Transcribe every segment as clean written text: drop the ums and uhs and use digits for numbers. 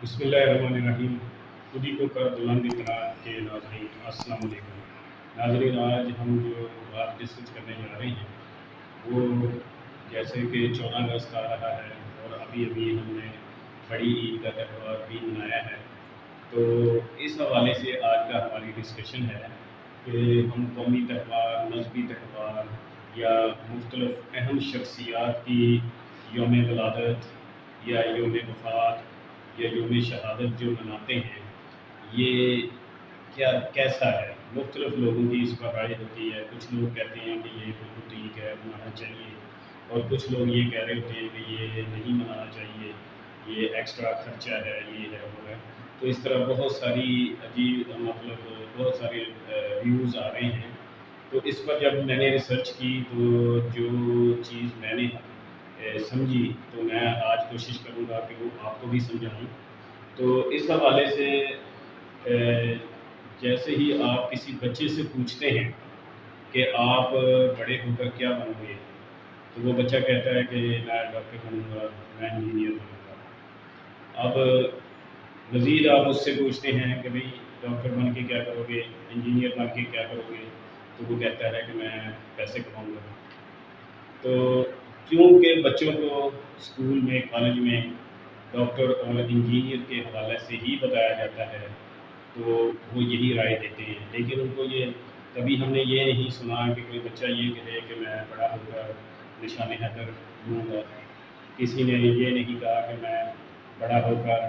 بسم اللہ الرحمن الرحیم. خودی کو کر بلند اطلاع کے ناظرین السلام علیکم. ناظرین، آج ہم جو بات ڈسکس کرنے جا رہے ہیں وہ جیسے کہ 14 اگست آ رہا ہے اور ابھی ہم نے بڑی عید کا تہوار بھی منایا ہے. تو اس حوالے سے آج کا ہماری ڈسکشن ہے کہ ہم قومی تہوار، مذہبی تہوار یا مختلف اہم شخصیات کی یوم ولادت یا یوم وفات یا یوم شہادت جو مناتے ہیں، یہ کیسا ہے. مختلف لوگوں کی اس پر رائے ہوتی ہے. کچھ لوگ کہتے ہیں کہ یہ بالکل ٹھیک ہے، منانا چاہیے، اور کچھ لوگ یہ کہہ رہے ہوتے ہیں کہ یہ نہیں منانا چاہیے، یہ ایکسٹرا خرچہ ہے، یہ ہے وہ ہے. تو اس طرح بہت ساری عجیب بہت سارے ویوز آ رہے ہیں. تو اس پر جب میں نے ریسرچ کی تو جو چیز میں نے سمجھی تو میں آج کوشش کروں گا کہ وہ آپ کو بھی سمجھاؤں. تو اس حوالے سے جیسے ہی آپ کسی بچے سے پوچھتے ہیں کہ آپ بڑے ہو کر کیا بنو گے، تو وہ بچہ کہتا ہے کہ میں ڈاکٹر بنوں گا، میں انجینئر بنوں گا. اب مزید آپ اس سے پوچھتے ہیں کہ بھئی ڈاکٹر بن کے کیا کرو گے، انجینئر بن کے کیا کرو گے، تو وہ کہتا ہے کہ میں پیسے کماؤں گا. تو کیونکہ بچوں کو اسکول میں، کالج میں ڈاکٹر اور انجینئر کے حوالے سے ہی بتایا جاتا ہے تو وہ یہی رائے دیتے ہیں. لیکن ان کو یہ کبھی ہم نے یہ نہیں سنا کہ کوئی بچہ یہ کہے کہ میں بڑا ہو کر نشان حیدر بنوں گا. کسی نے یہ نہیں کہا کہ میں بڑا ہو کر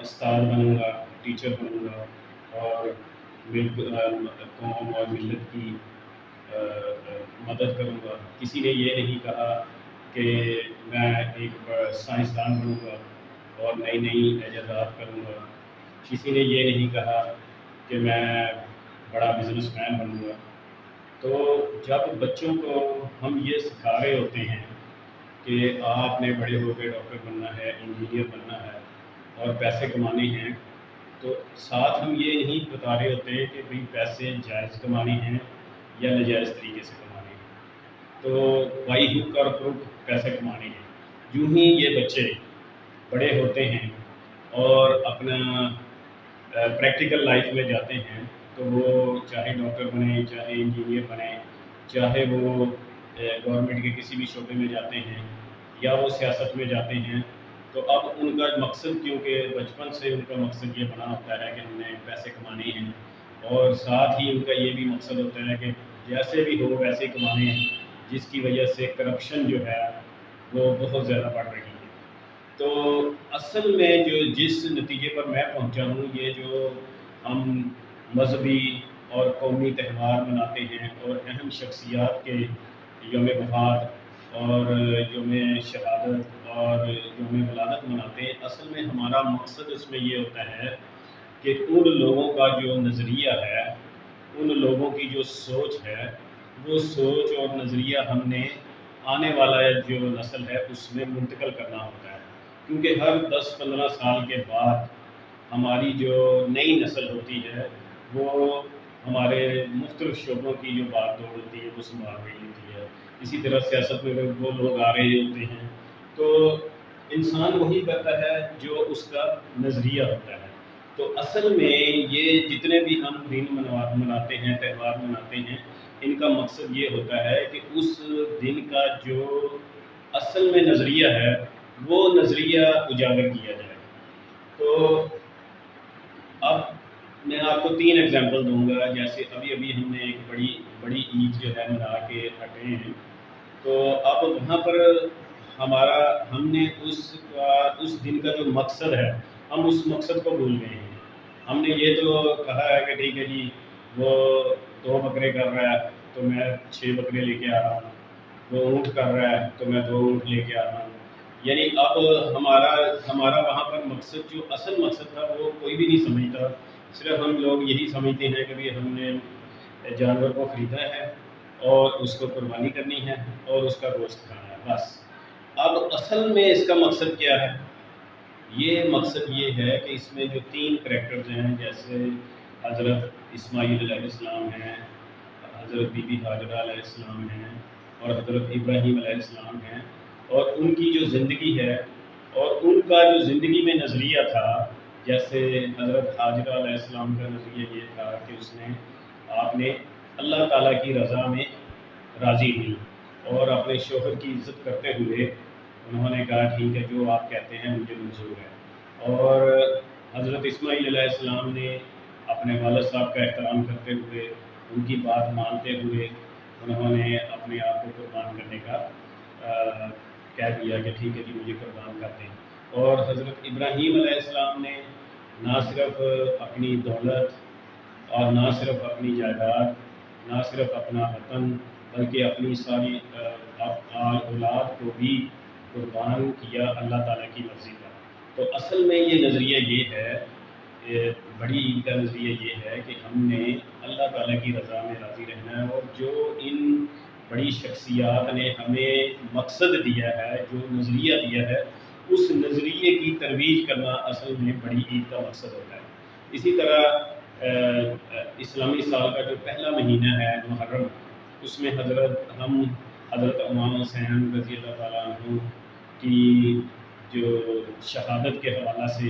استاد بنوں گا، ٹیچر بنوں گا اور قوم اور ملت کی مدد کروں گا. کسی نے یہ نہیں کہا کہ میں ایک سائنسدان بنوں گا اور نئی نئی ایجادات کروں گا. کسی نے یہ نہیں کہا کہ میں بڑا بزنس مین بنوں گا. تو جب بچوں کو ہم یہ سکھا رہے ہوتے ہیں کہ آپ نے بڑے ہو کے ڈاکٹر بننا ہے، انجینئر بننا ہے اور پیسے کمانے ہیں، تو ساتھ ہم یہ نہیں بتا رہے ہوتے کہ بھئی پیسے جائز کمانے ہیں یا ناجائز طریقے سے کمانے ہیں. تو بائی ہک اور کروک پیسے کمانے ہیں. یوں ہی یہ بچے بڑے ہوتے ہیں اور اپنا پریکٹیکل لائف میں جاتے ہیں تو وہ چاہے ڈاکٹر بنے، چاہے انجینئر بنے، چاہے وہ گورنمنٹ کے کسی بھی شعبے میں جاتے ہیں یا وہ سیاست میں جاتے ہیں. تو اب ان کا مقصد، کیونکہ بچپن سے ان کا مقصد یہ بنا ہوتا ہے کہ ہم نے پیسے کمانے ہیں، اور ساتھ ہی ان کا یہ بھی مقصد ہوتا ہے کہ جیسے بھی ہو ویسے کمانے ہیں، جس کی وجہ سے کرپشن جو ہے وہ بہت زیادہ بڑھ رہی ہے. تو اصل میں جس نتیجے پر میں پہنچا ہوں، یہ جو ہم مذہبی اور قومی تہوار مناتے ہیں اور اہم شخصیات کے یوم وفات اور یوم شہادت اور یوم ولادت مناتے ہیں، اصل میں ہمارا مقصد اس میں یہ ہوتا ہے کہ ان لوگوں کا جو نظریہ ہے، ان لوگوں کی جو سوچ ہے، وہ سوچ اور نظریہ ہم نے آنے والا جو نسل ہے اس میں منتقل کرنا ہوتا ہے. کیونکہ ہر 10-15 سال کے بعد ہماری جو نئی نسل ہوتی ہے وہ ہمارے مختلف شعبوں کی جو بات دوڑ ہوتی ہے وہ سنبھال رہی ہوتی ہے. اسی طرح سیاست میں وہ لوگ آ رہے ہوتے ہیں. تو انسان وہی کرتا ہے جو اس کا نظریہ ہوتا ہے. تو اصل میں یہ جتنے بھی ہم دن مناتے ہیں، تہوار مناتے ہیں، ان کا مقصد یہ ہوتا ہے کہ اس دن کا جو اصل میں نظریہ ہے وہ نظریہ اجاگر کیا جائے. تو اب میں آپ کو 3 ایگزامپل دوں گا. جیسے ابھی ہم نے ایک بڑی عید جو ہے منا کے ہٹے ہیں. تو اب وہاں پر ہم نے اس دن کا جو مقصد ہے، ہم اس مقصد کو بھول گئے ہیں. ہم نے یہ تو کہا ہے کہ ٹھیک ہے جی، وہ 2 بکرے کر رہا ہے تو میں 6 بکرے لے کے آ رہا ہوں، وہ اونٹ کر رہا ہے تو میں 2 اونٹ لے کے آ رہا ہوں. یعنی اب ہمارا وہاں پر مقصد، جو اصل مقصد تھا، وہ کوئی بھی نہیں سمجھتا. صرف ہم لوگ یہی سمجھتے ہیں کہ ہم نے جانور کو خریدا ہے اور اس کو قربانی کرنی ہے اور اس کا گوشت کھانا ہے، بس. اب اصل میں اس کا مقصد کیا ہے؟ یہ مقصد یہ ہے کہ اس میں جو 3 کریکٹرز ہیں، جیسے حضرت اسماعیل علیہ السلام ہیں، حضرت بی بی ہاجرہ علیہ السلام ہیں اور حضرت ابراہیم علیہ السلام ہیں، اور ان کی جو زندگی ہے اور ان کا جو زندگی میں نظریہ تھا، جیسے حضرت حاجرہ علیہ السلام کا نظریہ یہ تھا کہ آپ نے اللہ تعالیٰ کی رضا میں راضی ہوئی اور اپنے شوہر کی عزت کرتے ہوئے انہوں نے کہا ٹھیک ہے جو آپ کہتے ہیں مجھے منظور ہے۔ اور حضرت اسماعیل علیہ السلام نے اپنے والد صاحب کا احترام کرتے ہوئے، ان کی بات مانتے ہوئے انہوں نے اپنے آپ کو قربان کرنے کا کہہ دیا کہ ٹھیک ہے جی مجھے قربان کر دیں۔ اور حضرت ابراہیم علیہ السلام نے نہ صرف اپنی دولت اور نہ صرف اپنی جائیداد، نہ صرف اپنا وطن، بلکہ اپنی ساری اولاد کو بھی قربان کیا اللہ تعالیٰ کی مرضی کا۔ تو اصل میں یہ نظریہ یہ ہے، بڑی عید کا نظریہ یہ ہے کہ ہم نے اللہ تعالیٰ کی رضا میں راضی رہنا ہے، اور جو ان بڑی شخصیات نے ہمیں مقصد دیا ہے، جو نظریہ دیا ہے، اس نظریے کی ترویج کرنا اصل میں بڑی عید کا مقصد ہوتا ہے۔ اسی طرح اسلامی سال کا جو پہلا مہینہ ہے محرم، اس میں حضرت امام حسین رضی اللہ تعالیٰ عنہ کی جو شہادت کے حوالہ سے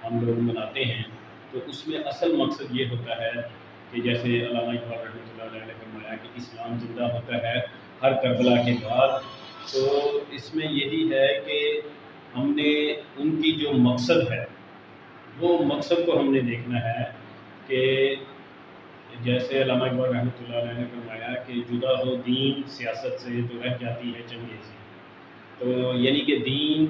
ہم لوگ مناتے ہیں، تو اس میں اصل مقصد یہ ہوتا ہے کہ جیسے علامہ اقبال رحمۃ اللہ علیہ نے فرمایا کہ اسلام زندہ ہوتا ہے ہر کربلا کے بعد۔ تو اس میں یہی ہے کہ ہم نے ان کی جو مقصد ہے، وہ مقصد کو ہم نے دیکھنا ہے کہ جیسے علامہ اقبال رحمۃ اللہ علیہ نے فرمایا کہ جدا ہو دین سیاست سے تو رہ جاتی ہے چنگیزی۔ تو یعنی کہ دین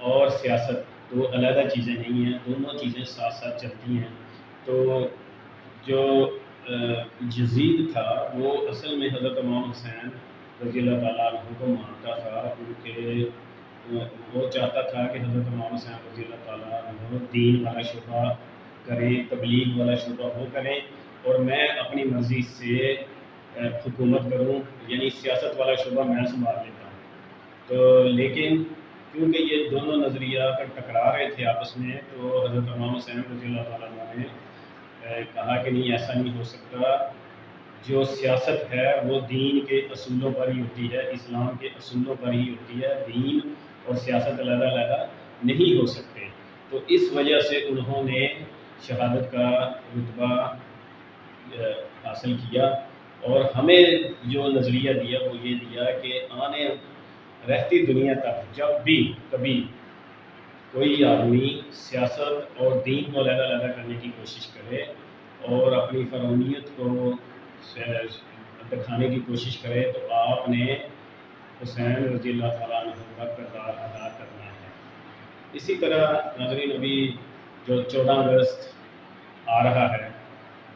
اور سیاست دو علیحدہ چیزیں نہیں ہیں، دونوں چیزیں ساتھ ساتھ چلتی ہیں۔ تو جو یزید تھا وہ اصل میں حضرت امام حسین رضی اللہ تعالیٰ عنہ کو مانتا تھا، کیونکہ وہ چاہتا تھا کہ حضرت امام حسین رضی اللہ تعالیٰ عنہ دین والا شعبہ کریں، تبلیغ والا شعبہ وہ کریں، اور میں اپنی مرضی سے حکومت کروں، یعنی سیاست والا شعبہ میں سنبھال لیتا ہوں۔ تو لیکن کیونکہ یہ دونوں نظریات ٹکرا رہے تھے آپس میں، تو حضرت امام حسین رضی اللہ تعالیٰ عنہ نے کہا کہ نہیں، ایسا نہیں ہو سکتا، جو سیاست ہے وہ دین کے اصولوں پر ہی ہوتی ہے، اسلام کے اصولوں پر ہی ہوتی ہے، دین اور سیاست علیحدہ علیحدہ نہیں ہو سکتے۔ تو اس وجہ سے انہوں نے شہادت کا رتبہ حاصل کیا، اور ہمیں جو نظریہ دیا وہ یہ دیا کہ آنے رہتی دنیا تک جب بھی کبھی کوئی آدمی سیاست اور دین کو علیحدہ علیحدہ کرنے کی کوشش کرے اور اپنی فرعونیت کو دکھانے کی کوشش کرے، تو آپ نے حسین رضی اللہ تعالیٰ عنہ کا کردار ادا کرنا ہے۔ اسی طرح ناظرین، ابھی جو 14 اگست آ رہا ہے،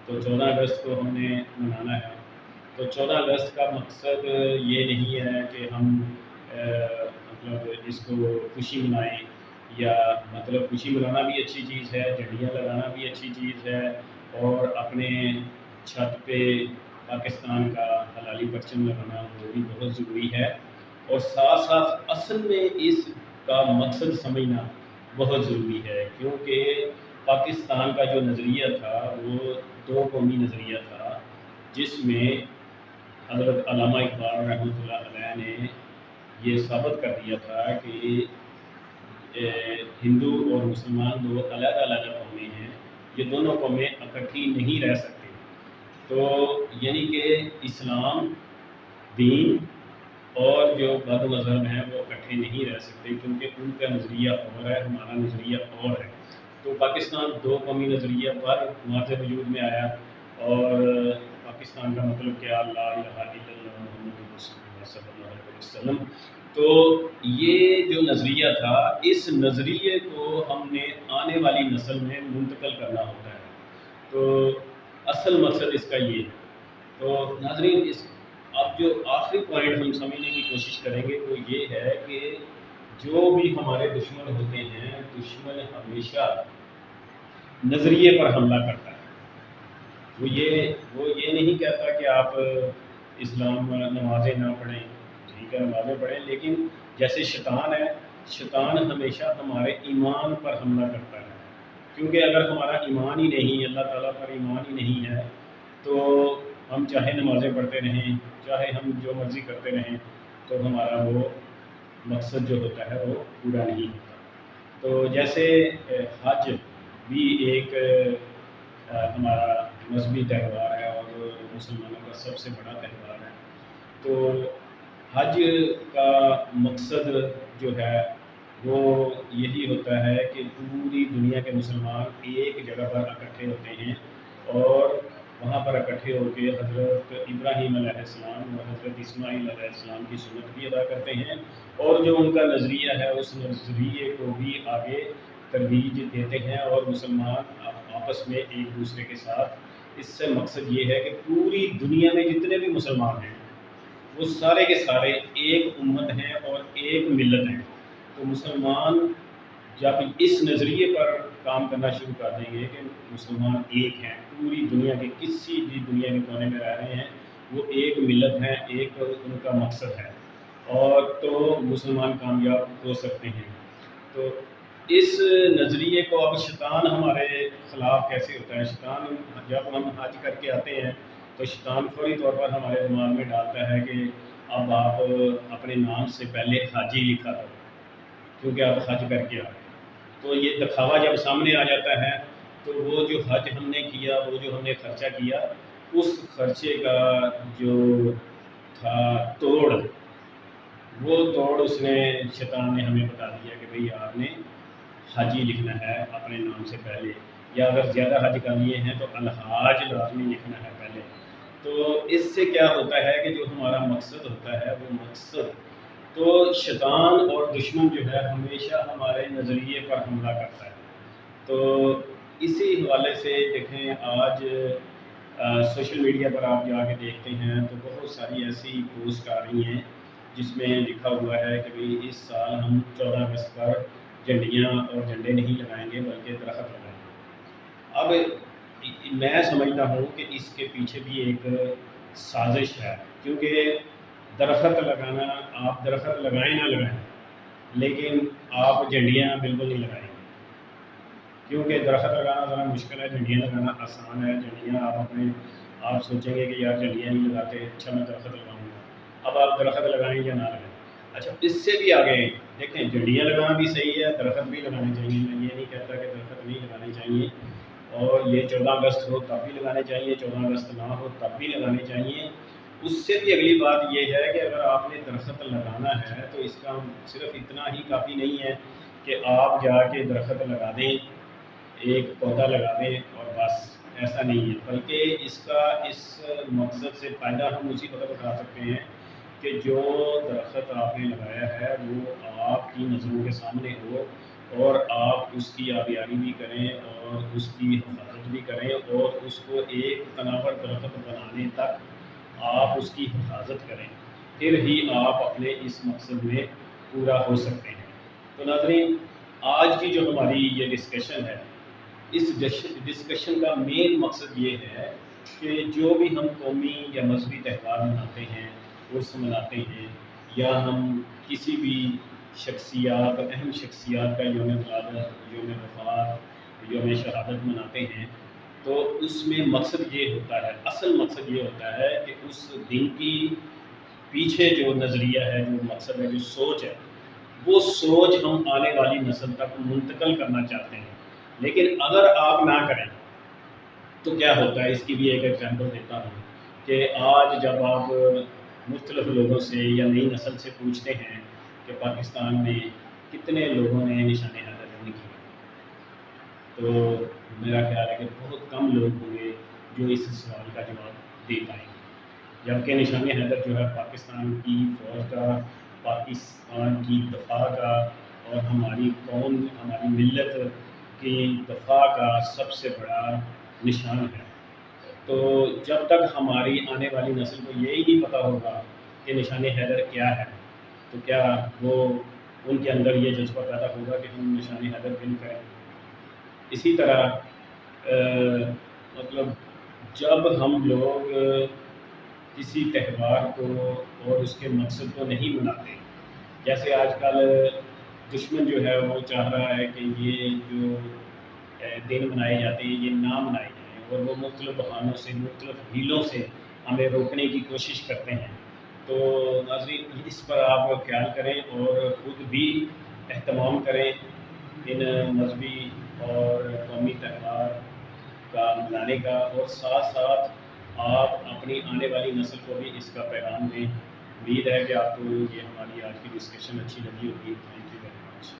تو 14 اگست کو ہم نے منانا ہے۔ تو 14 اگست کا مقصد یہ نہیں ہے کہ ہم مطلب اس کو خوشی منائیں، یا مطلب خوشی منانا بھی اچھی چیز ہے، جھنڈیاں لگانا بھی اچھی چیز ہے، اور اپنے چھت پہ پاکستان کا حلالی پرچم لگانا وہ بھی بہت ضروری ہے، اور ساتھ ساتھ اصل میں اس کا مقصد سمجھنا بہت ضروری ہے، کیونکہ پاکستان کا جو نظریہ تھا وہ دو قومی نظریہ تھا، جس میں حضرت علامہ اقبال رحمۃ اللہ علیہ نے یہ ثابت کر دیا تھا کہ ہندو اور مسلمان دو علیحدہ علیحدہ قومیں ہیں، یہ دونوں قومیں اکٹھی نہیں رہ سکتی۔ تو یعنی کہ اسلام، دین اور جو بعض مذہب ہیں وہ اکٹھے نہیں رہ سکتے، کیونکہ ان کا نظریہ اور ہے، ہمارا نظریہ اور ہے۔ تو پاکستان دو قومی نظریہ پر واضح وجود میں آیا، اور پاکستان کا مطلب کیا، لا الہ الا اللہ محمد رسول اللہ صلی اللہ علیہ وسلم۔ تو یہ جو نظریہ تھا، اس نظریے کو ہم نے آنے والی نسل میں منتقل کرنا ہوتا ہے، تو اصل مقصد اس کا یہ ہے۔ تو ناظرین، اب جو آخری پوائنٹ ہم سمجھنے کی کوشش کریں گے وہ یہ ہے کہ جو بھی ہمارے دشمن ہوتے ہیں، دشمن ہمیشہ نظریے پر حملہ کرتا ہے۔ وہ یہ نہیں کہتا کہ آپ اسلام نمازیں نہ پڑھیں، ٹھیک ہے نمازیں پڑھیں، لیکن جیسے شیطان ہے، شیطان ہمیشہ ہمارے ایمان پر حملہ کرتا ہے، کیونکہ اگر ہمارا ایمان ہی نہیں، اللہ تعالیٰ پر ایمان ہی نہیں ہے، تو ہم چاہے نمازیں پڑھتے رہیں، چاہے ہم جو مرضی کرتے رہیں، تو ہمارا وہ مقصد جو ہوتا ہے وہ پورا نہیں ہوتا۔ تو جیسے حج بھی ایک ہمارا مذہبی تہوار ہے اور مسلمانوں کا سب سے بڑا تہوار ہے. تو حج کا مقصد جو ہے وہ یہی ہوتا ہے کہ پوری دنیا کے مسلمان ایک جگہ پر اکٹھے ہوتے ہیں اور وہاں پر اکٹھے ہو کے حضرت ابراہیم علیہ السلام اور حضرت اسماعیل علیہ السلام کی سنت بھی ادا کرتے ہیں اور جو ان کا نظریہ ہے اس نظریے کو بھی آگے ترویج دیتے ہیں اور مسلمان آپس میں ایک دوسرے کے ساتھ. اس سے مقصد یہ ہے کہ پوری دنیا میں جتنے بھی مسلمان ہیں وہ سارے کے سارے ایک امت ہیں اور ایک ملت ہیں. تو مسلمان جب اس نظریے پر کام کرنا شروع کر دیں گے کہ مسلمان ایک ہیں, پوری دنیا کے کسی بھی دنیا کے کونے میں رہ رہے ہیں, وہ ایک ملت ہیں, ایک ان کا مقصد ہے, اور تو مسلمان کامیاب ہو سکتے ہیں. تو اس نظریے کو اب شیطان ہمارے خلاف کیسے ہوتا ہے. شیطان جب ہم حج کر کے آتے ہیں تو شیطان فوری طور پر ہمارے دماغ میں ڈالتا ہے کہ اب آپ اپنے نام سے پہلے حاجی لکھا دو کیونکہ آپ حج کر کے آ گئے. تو یہ دکھاوا جب سامنے آ جاتا ہے تو وہ جو حج ہم نے کیا, وہ جو ہم نے خرچہ کیا, اس خرچے کا جو تھا توڑ, وہ توڑ اس نے شیطان نے ہمیں بتا دیا کہ بھئی آپ نے حاجی لکھنا ہے اپنے نام سے پہلے, یا اگر زیادہ حج کر لیے ہیں تو الحاج لازمی لکھنا ہے پہلے. تو اس سے کیا ہوتا ہے کہ جو ہمارا مقصد ہوتا ہے وہ مقصد, تو شیطان اور دشمن جو ہے ہمیشہ ہمارے نظریے پر حملہ کرتا ہے. تو اسی حوالے سے دیکھیں آج سوشل میڈیا پر آپ جا کے دیکھتے ہیں تو بہت ساری ایسی پوسٹ آ رہی ہیں جس میں لکھا ہوا ہے کہ بھئی اس سال ہم 14 اگست پر جھنڈیاں اور جھنڈے نہیں لگائیں گے بلکہ درخت لگائیں گے. اب میں سمجھتا ہوں کہ اس کے پیچھے بھی ایک سازش ہے, کیونکہ درخت لگانا, آپ درخت لگائیں نہ لگائیں لیکن آپ جھنڈیاں بالکل نہیں لگائیں گے, کیونکہ درخت لگانا ذرا مشکل ہے, جھنڈیاں لگانا آسان ہے. جھنڈیاں آپ سوچیں گے کہ یار جھنڈیاں نہیں لگاتے, اچھا میں درخت لگاؤں گا. اب آپ درخت لگائیں یا نہ لگائیں. اچھا اس سے بھی آگے دیکھیں, جھنڈیاں لگانا بھی صحیح ہے, درخت بھی لگانے چاہیے. میں یہ نہیں کہتا کہ درخت نہیں لگانے چاہیے, اور یہ 14 اگست ہو تب بھی لگانے چاہیے, 14 اگست نہ ہو تب بھی لگانے چاہیے. اس سے بھی اگلی بات یہ ہے کہ اگر آپ نے درخت لگانا ہے تو اس کا صرف اتنا ہی کافی نہیں ہے کہ آپ جا کے درخت لگا دیں, ایک پودا لگا دیں اور بس, ایسا نہیں ہے. بلکہ اس مقصد سے فائدہ ہم اسی وقت اٹھا سکتے ہیں کہ جو درخت آپ نے لگایا ہے وہ آپ کی نظروں کے سامنے ہو اور آپ اس کی آبیاری بھی کریں اور اس کی حفاظت بھی کریں اور اس کو ایک تناور درخت بنانے تک آپ اس کی حفاظت کریں, پھر ہی آپ اپنے اس مقصد میں پورا ہو سکتے ہیں. تو ناظرین, آج کی جو ہماری یہ ڈسکشن ہے, اس ڈسکشن کا مین مقصد یہ ہے کہ جو بھی ہم قومی یا مذہبی تہوار مناتے ہیں, عرس مناتے ہیں, یا ہم کسی بھی شخصیات, اہم شخصیات کا یوم ولادت, یوم وفات, یوم شہادت مناتے ہیں, تو اس میں مقصد یہ ہوتا ہے, اصل مقصد یہ ہوتا ہے کہ اس دن کی پیچھے جو نظریہ ہے, جو مقصد ہے, جو سوچ ہے, وہ سوچ ہم آنے والی نسل تک منتقل کرنا چاہتے ہیں. لیکن اگر آپ نہ کریں تو کیا ہوتا ہے, اس کی بھی ایک ایگزامپل دیتا ہوں کہ آج جب آپ مختلف لوگوں سے یا نئی نسل سے پوچھتے ہیں کہ پاکستان میں کتنے لوگوں نے نشان حیدر نہیں کیا, تو میرا خیال ہے کہ بہت کم لوگ ہوں گے جو اس سوال کا جواب دے پائیں گے. جبکہ نشان حیدر جو ہے پاکستان کی فوج کا, پاکستان کی دفاع کا اور ہماری قوم, ہماری ملت کی دفاع کا سب سے بڑا نشان ہے. تو جب تک ہماری آنے والی نسل کو یہی نہیں پتہ ہوگا کہ نشان حیدر کیا ہے, تو کیا وہ ان کے اندر یہ جذبہ پیدا ہوگا کہ ہم نشان حیدر بن کریں. اسی طرح مطلب جب ہم لوگ کسی تہوار کو اور اس کے مقصد کو نہیں مناتے, جیسے آج کل دشمن جو ہے وہ چاہ رہا ہے کہ یہ جو دن منائے جاتے ہیں یہ نہ منائے جائیں, اور وہ مختلف بہانوں سے, مختلف ہیلوں سے ہمیں روکنے کی کوشش کرتے ہیں. تو ناظرین, اس پر آپ خیال کریں اور خود بھی اہتمام کریں ان مذہبی اور قومی تہوار کا منانے کا، اور ساتھ ساتھ آپ اپنی آنے والی نسل کو بھی اس کا پیغام دیں۔ امید ہے کہ آپ کو یہ ہماری آج کی ڈسکشن اچھی لگی ہوگی۔ Thank you.